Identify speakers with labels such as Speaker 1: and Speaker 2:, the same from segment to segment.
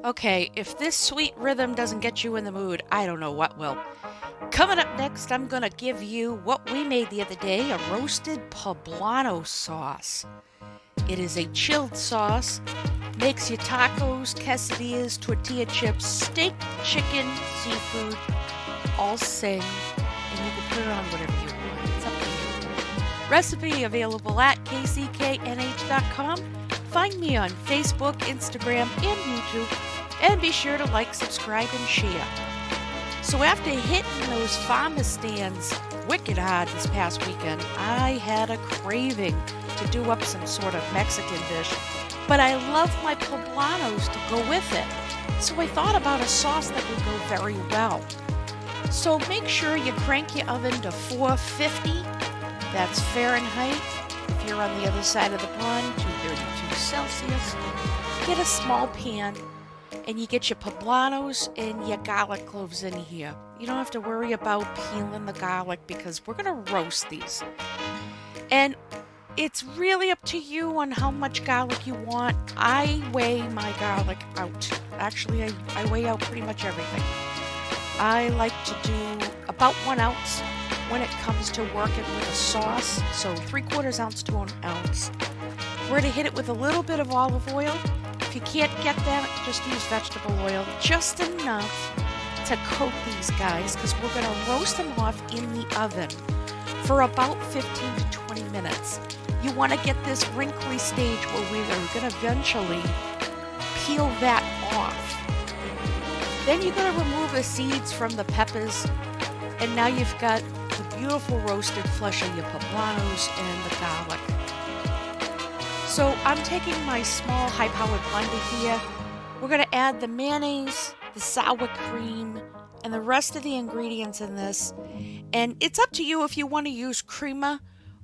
Speaker 1: Okay, if this sweet rhythm doesn't get you in the mood, I don't know what will. Coming up next, I'm gonna give you what we made the other day, a roasted poblano sauce. It is a chilled sauce, makes your tacos, quesadillas, tortilla chips, steak, chicken, seafood, all sing, and you can put it on whatever you want. It's up to you. Recipe available at kcknh.com. Find me on Facebook, Instagram, and YouTube, and be sure to like, subscribe, and share. So after hitting those farmers stands wicked hard this past weekend, I had a craving to do up some sort of Mexican dish, but I love my poblanos to go with it. So I thought about a sauce that would go very well. So make sure you crank your oven to 450, that's Fahrenheit. If you're on the other side of the pond, 232 Celsius. Get a small pan and you get your poblanos and your garlic cloves in here. You don't have to worry about peeling the garlic because we're going to roast these. And it's really up to you on how much garlic you want. I weigh my garlic out. Actually, I weigh out pretty much everything. I like to do about 1 ounce when it comes to working with a sauce. So 3/4 ounce to 1 ounce. We're to hit it with a little bit of olive oil. If you can't get that, just use vegetable oil, just enough to coat these guys, because we're going to roast them off in the oven for about 15 to 20 minutes. You want to get this wrinkly stage where we are going to eventually peel that off. Then you're going to remove the seeds from the peppers, and now you've got the beautiful roasted flesh of your poblanos and the garlic. So I'm taking my small high-powered blender here. We're going to add the mayonnaise, the sour cream, and the rest of the ingredients in this. And it's up to you if you want to use crema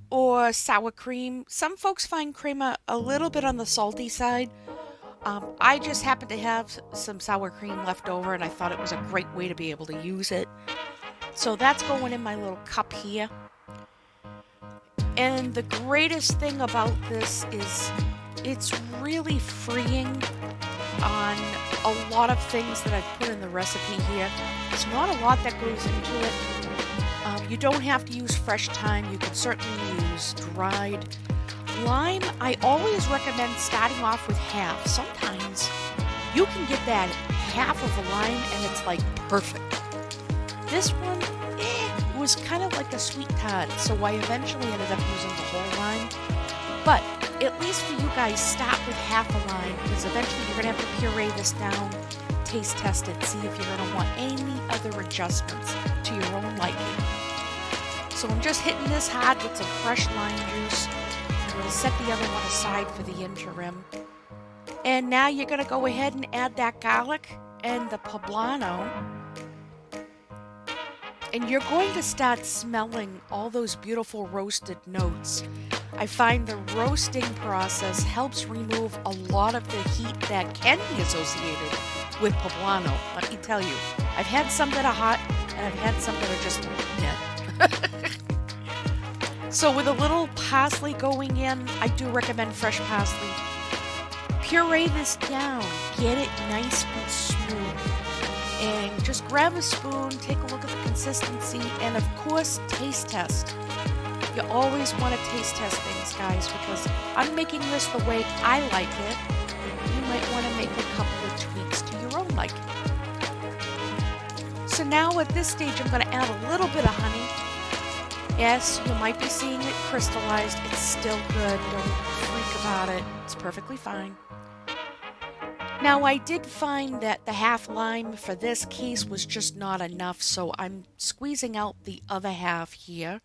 Speaker 1: or sour cream. Some folks find crema a little bit on the salty side. I just happen to have some sour cream left over, and I thought it was a great way to be able to use it. So that's going in my little cup here. And the greatest thing about this is it's really freeing on a lot of things that I've put in the recipe here. There's not a lot that goes into it. You don't have to use fresh thyme. You can certainly use dried lime. I always recommend starting off with half. Sometimes you can get that half of a lime and it's like perfect. This one, was kind of like a sweet tart, so I eventually ended up using the whole lime. But at least for you guys, start with half a lime, because eventually you're going to have to puree this down, taste test it, see if you're going to want any other adjustments to your own liking. So I'm just hitting this hard with some fresh lime juice. I'm going to set the other one aside for the interim. And now you're going to go ahead and add that garlic and the poblano. And you're going to start smelling all those beautiful roasted notes. I find the roasting process helps remove a lot of the heat that can be associated with poblano. Let me tell you, I've had some that are hot, and I've had some that are just dead. So with a little parsley going in, I do recommend fresh parsley. Puree this down, get it nice and smooth. And just grab a spoon, take a look at the consistency, and of course, taste test. You always want to taste test things, guys, because I'm making this the way I like it. You might want to make a couple of tweaks to your own liking. So now at this stage, I'm going to add a little bit of honey. Yes, you might be seeing it crystallized. It's still good. Don't freak about it. It's perfectly fine. Now, I did find that the half lime for this case was just not enough, so I'm squeezing out the other half here.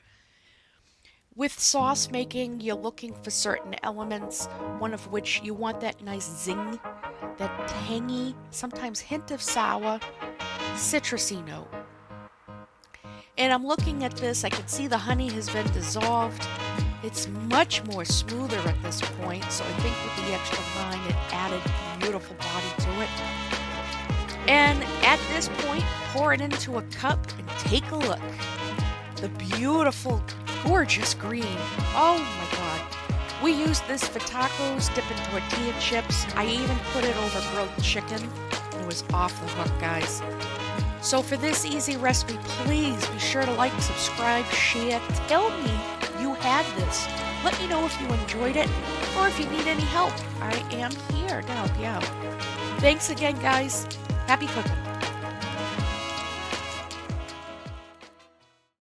Speaker 1: With sauce making, you're looking for certain elements, one of which you want that nice zing, that tangy, sometimes hint of sour, citrusy note. And I'm looking at this, I can see the honey has been dissolved. It's much more smoother at this point, so I think with the extra lime, it added beautiful body to it. And at this point, pour it into a cup and take a look. The beautiful, gorgeous green. Oh my God. We use this for tacos, dip in tortilla chips. I even put it over grilled chicken. poblano is off the hook, guys. So for this easy recipe, please be sure to like, subscribe, share. Tell me you had this. Let me know if you enjoyed it or if you need any help. I am here to help you out. Thanks again, guys. Happy cooking.